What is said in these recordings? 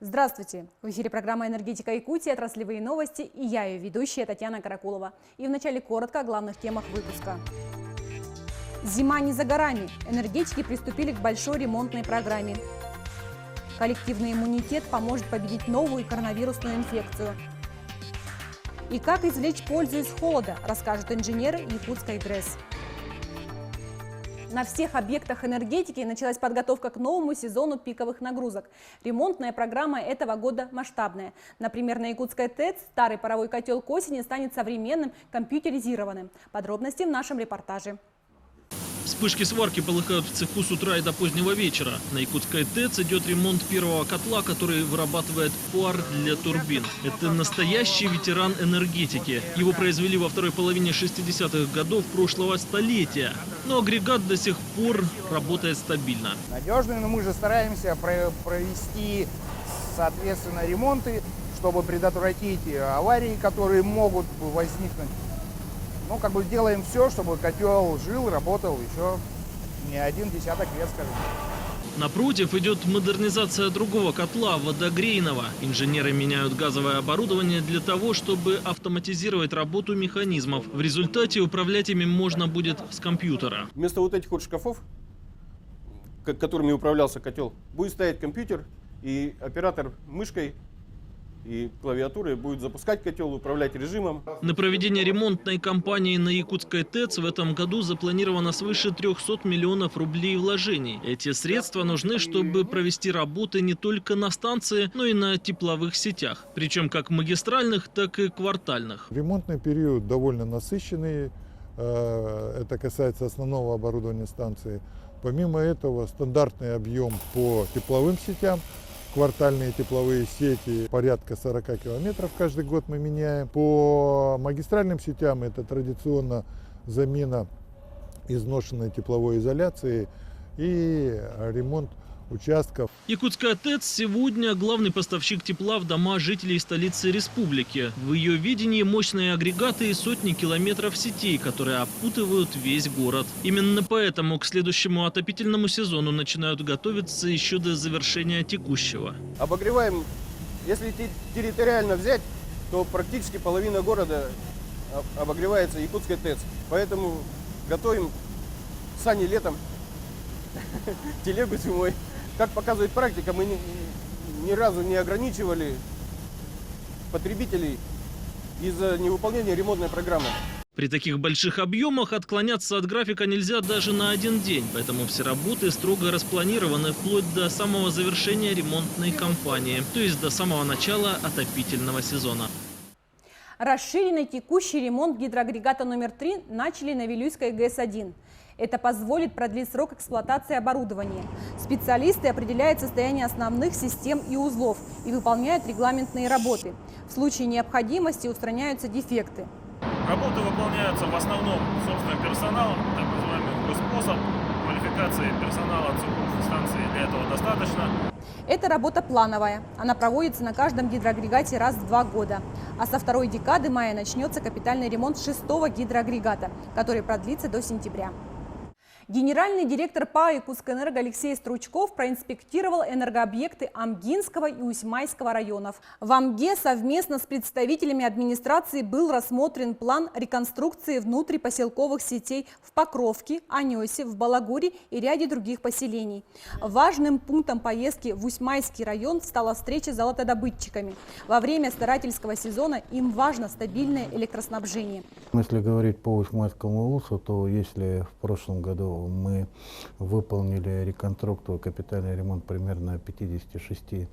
Здравствуйте! В эфире программа «Энергетика Якутии», отраслевые новости, и я, ее ведущая Татьяна Каракулова. И вначале коротко о главных темах выпуска. Зима не за горами. Энергетики приступили к большой ремонтной программе. Коллективный иммунитет поможет победить новую коронавирусную инфекцию. И как извлечь пользу из холода, расскажут инженеры Якутской ГРЭС. На всех объектах энергетики началась подготовка к новому сезону пиковых нагрузок. Ремонтная программа этого года масштабная. Например, на Якутской ТЭЦ старый паровой котел к осени станет современным, компьютеризированным. Подробности в нашем репортаже. Вспышки сварки полыхают в цеху с утра и до позднего вечера. На Якутской ТЭЦ идет ремонт первого котла, который вырабатывает пар для турбин. Это настоящий ветеран энергетики. Его произвели во второй половине 60-х годов прошлого столетия. Но агрегат до сих пор работает стабильно. Надежный, но мы же стараемся провести, соответственно, ремонты, чтобы предотвратить аварии, которые могут возникнуть. Ну, как бы делаем все, чтобы котел жил, работал еще не один десяток лет, скажем. Напротив идет модернизация другого котла, водогрейного. Инженеры меняют газовое оборудование для того, чтобы автоматизировать работу механизмов. В результате управлять ими можно будет с компьютера. Вместо вот этих вот шкафов, которыми управлялся котел, будет стоять компьютер, и оператор мышкой и клавиатурой будет запускать котел, управлять режимом. На проведение ремонтной кампании на Якутской ТЭЦ в этом году запланировано свыше 300 миллионов рублей вложений. Эти средства нужны, чтобы провести работы не только на станции, но и на тепловых сетях. Причем как магистральных, так и квартальных. Ремонтный период довольно насыщенный. Это касается основного оборудования станции. Помимо этого, стандартный объем по тепловым сетям. Квартальные тепловые сети порядка 40 километров каждый год мы меняем. По магистральным сетям это традиционно замена изношенной тепловой изоляции и ремонт участков. Якутская ТЭЦ сегодня главный поставщик тепла в дома жителей столицы республики. В ее видении мощные агрегаты и сотни километров сетей, которые опутывают весь город. Именно поэтому к следующему отопительному сезону начинают готовиться еще до завершения текущего. Обогреваем, если территориально взять, то практически половина города обогревается Якутской ТЭЦ. Поэтому готовим сани летом, телегу зимой. Как показывает практика, мы ни разу не ограничивали потребителей из-за невыполнения ремонтной программы. При таких больших объемах отклоняться от графика нельзя даже на один день, поэтому все работы строго распланированы вплоть до самого завершения ремонтной кампании, то есть до самого начала отопительного сезона. Расширенный текущий ремонт гидроагрегата номер 3 начали на Вилюйской ГЭС-1. Это позволит продлить срок эксплуатации оборудования. Специалисты определяют состояние основных систем и узлов и выполняют регламентные работы. В случае необходимости устраняются дефекты. Работы выполняются в основном собственным персоналом, так называемый способ квалификации персонала цехов и станции для этого достаточно. Эта работа плановая. Она проводится на каждом гидроагрегате раз в 2 года. А со второй декады мая начнется капитальный ремонт 6-го гидроагрегата, который продлится до сентября. Генеральный директор ПАО «Якутскэнерго» Алексей Стручков проинспектировал энергообъекты Амгинского и Усьмайского районов. В Амге совместно с представителями администрации был рассмотрен план реконструкции внутрипоселковых сетей в Покровке, Анёсе, в Балагуре и ряде других поселений. Важным пунктом поездки в Усьмайский район стала встреча с золотодобытчиками. Во время старательского сезона им важно стабильное электроснабжение. Если говорить по Усьмайскому УСу, то если в прошлом году мы выполнили реконструкцию, капитальный ремонт примерно 56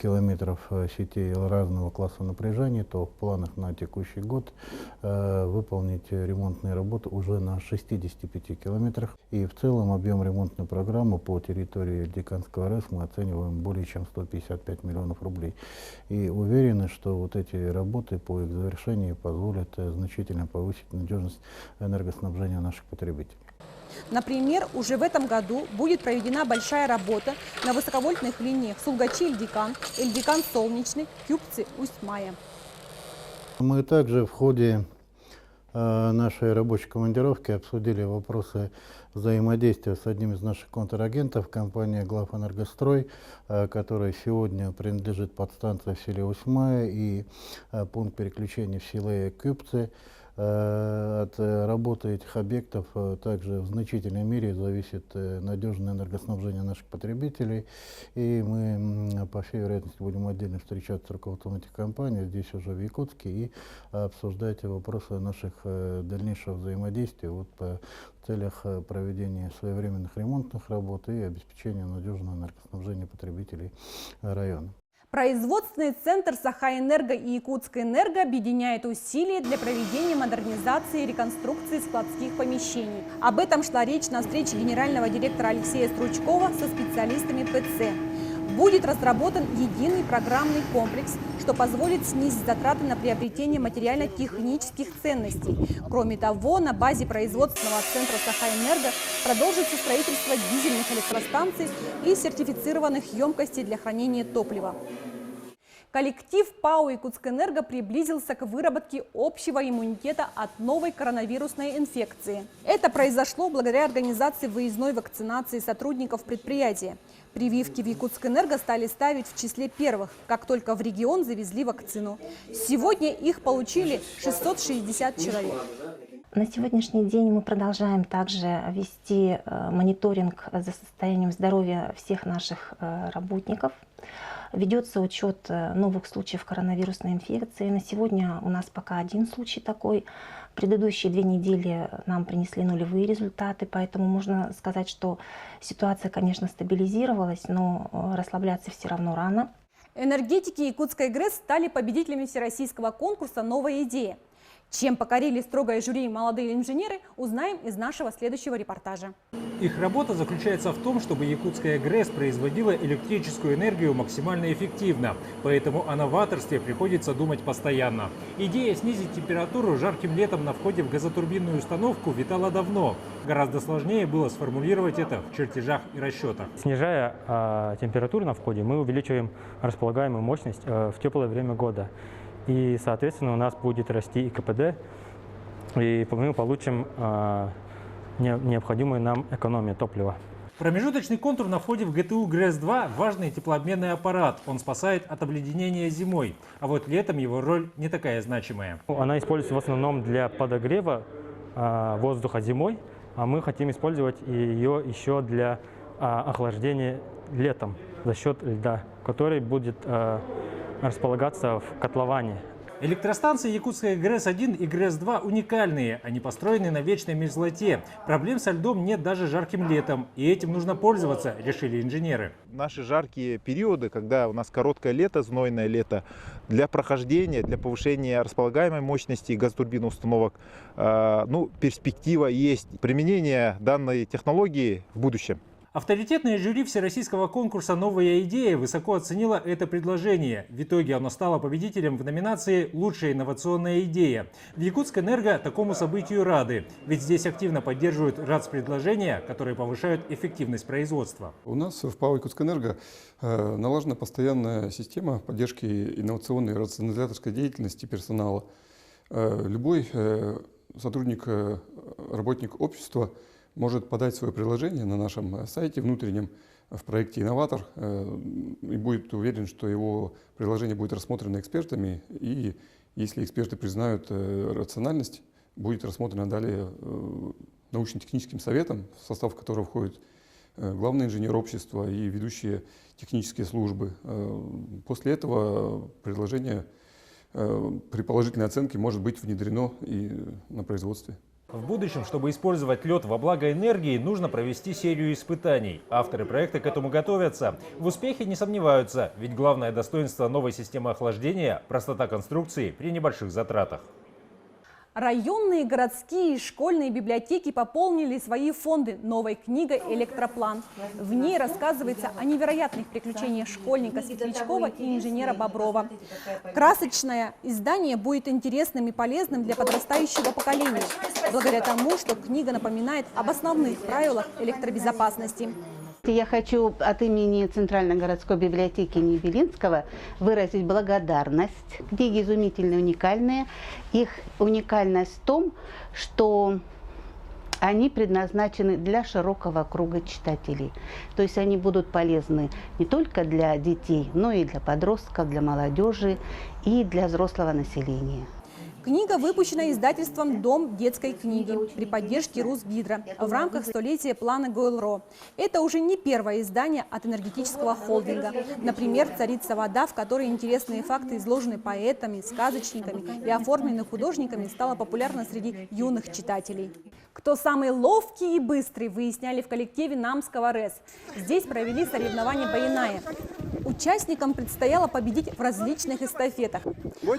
километров сетей разного класса напряжения, то в планах на текущий год выполнить ремонтные работы уже на 65 километрах. И в целом объем ремонтной программы по территории Диканского РЭС мы оцениваем более чем 155 миллионов рублей. И уверены, что вот эти работы по их завершении позволят значительно повысить надежность энергоснабжения наших потребителей. Например, уже в этом году будет проведена большая работа на высоковольтных линиях Сулгачи-Эльдикан, Эльдикан-Солнечный, Кюбцы, Усть-Мая. Мы также в ходе нашей рабочей командировки обсудили вопросы взаимодействия с одним из наших контрагентов, компания «Главэнергострой», которая сегодня принадлежит подстанции в селе Усьмая и пункт переключения в селе Кюпцы. От работы этих объектов также в значительной мере зависит надежное энергоснабжение наших потребителей. И мы, по всей вероятности, будем отдельно встречаться с руководством этих компаний здесь уже в Якутске и обсуждать вопросы наших дальнейшего взаимодействия в целях проведения своевременных ремонтных работ и обеспечения надежного энергоснабжения потребителей района. Производственный центр Сахаэнерго и Якутскэнерго объединяет усилия для проведения модернизации и реконструкции складских помещений. Об этом шла речь на встрече генерального директора Алексея Стручкова со специалистами ПЦ. Будет разработан единый программный комплекс, что позволит снизить затраты на приобретение материально-технических ценностей. Кроме того, на базе производственного центра Сахаэнерго продолжится строительство дизельных электростанций и сертифицированных емкостей для хранения топлива. Коллектив ПАО «Якутскэнерго» приблизился к выработке общего иммунитета от новой коронавирусной инфекции. Это произошло благодаря организации выездной вакцинации сотрудников предприятия. Прививки в Якутскэнерго стали ставить в числе первых, как только в регион завезли вакцину. Сегодня их получили 660 человек. На сегодняшний день мы продолжаем также вести мониторинг за состоянием здоровья всех наших работников. Ведется учет новых случаев коронавирусной инфекции. На сегодня у нас пока один случай такой. Предыдущие 2 недели нам принесли нулевые результаты, поэтому можно сказать, что ситуация, конечно, стабилизировалась, но расслабляться все равно рано. Энергетики Якутской ГРЭС стали победителями всероссийского конкурса «Новая идея». Чем покорили строгое жюри молодые инженеры, узнаем из нашего следующего репортажа. Их работа заключается в том, чтобы якутская ГРЭС производила электрическую энергию максимально эффективно. Поэтому о новаторстве приходится думать постоянно. Идея снизить температуру жарким летом на входе в газотурбинную установку витала давно. Гораздо сложнее было сформулировать это в чертежах и расчетах. Снижая температуру на входе, мы увеличиваем располагаемую мощность в теплое время года. И, соответственно, у нас будет расти и КПД, и мы получим необходимую нам экономию топлива. Промежуточный контур на входе в ГТУ ГРЭС-2 – важный теплообменный аппарат. Он спасает от обледенения зимой. А вот летом его роль не такая значимая. Она используется в основном для подогрева воздуха зимой, а мы хотим использовать ее еще для охлаждения летом за счет льда, который будет располагаться в котловане. Электростанции Якутская ГРЭС-1 и ГРЭС-2 уникальные. Они построены на вечной мерзлоте. Проблем со льдом нет даже жарким летом. И этим нужно пользоваться, решили инженеры. Наши жаркие периоды, когда у нас короткое лето, знойное лето, для прохождения, для повышения располагаемой мощности газотурбинных установок, перспектива есть. Применение данной технологии в будущем. Авторитетное жюри всероссийского конкурса «Новая идея» высоко оценило это предложение. В итоге оно стало победителем в номинации «Лучшая инновационная идея». В Якутскэнерго такому событию рады, ведь здесь активно поддерживают РАЦ-предложения, которые повышают эффективность производства. У нас в ПАО «Якутскэнерго» налажена постоянная система поддержки инновационной и рационализаторской деятельности персонала. Любой сотрудник, работник общества может подать свое предложение на нашем сайте внутреннем в проекте «Инноватор» и будет уверен, что его предложение будет рассмотрено экспертами, и если эксперты признают рациональность, будет рассмотрено далее научно-техническим советом, в состав которого входит главный инженер общества и ведущие технические службы. После этого предложение при положительной оценке может быть внедрено и на производстве. В будущем, чтобы использовать лед во благо энергии, нужно провести серию испытаний. Авторы проекта к этому готовятся. В успехе не сомневаются, ведь главное достоинство новой системы охлаждения – простота конструкции при небольших затратах. Районные, городские и школьные библиотеки пополнили свои фонды новой книгой «Электроплан». В ней рассказывается о невероятных приключениях школьника Светлячкова и инженера Боброва. Красочное издание будет интересным и полезным для подрастающего поколения, благодаря тому, что книга напоминает об основных правилах электробезопасности. Я хочу от имени Центральной городской библиотеки Нибелинского выразить благодарность. Книги изумительные, уникальные. Их уникальность в том, что они предназначены для широкого круга читателей. То есть они будут полезны не только для детей, но и для подростков, для молодежи и для взрослого населения. Книга выпущена издательством «Дом детской книги» при поддержке Русгидро в рамках столетия плана Гойл-Ро. Это уже не первое издание от энергетического холдинга. Например, «Царица вода», в которой интересные факты изложены поэтами, сказочниками и оформлены художниками, стала популярна среди юных читателей. Кто самый ловкий и быстрый, выясняли в коллективе Намского РЭС. Здесь провели соревнования по Иная. Участникам предстояло победить в различных эстафетах.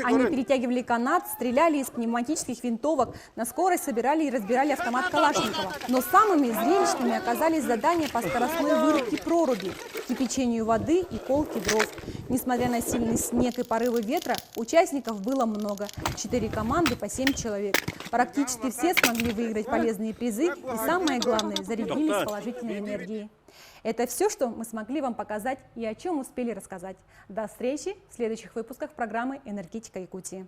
Они перетягивали канат, стреляли из пневматических винтовок, на скорость собирали и разбирали автомат Калашникова. Но самыми зрелищными оказались задания по скоростной вырубке проруби, кипячению воды и колке дров. Несмотря на сильный снег и порывы ветра, участников было много. 4 команды по 7 человек. Практически все смогли выиграть полезные призы и, самое главное, зарядились положительной энергией. Это все, что мы смогли вам показать и о чем успели рассказать. До встречи в следующих выпусках программы «Энергетика Якутии».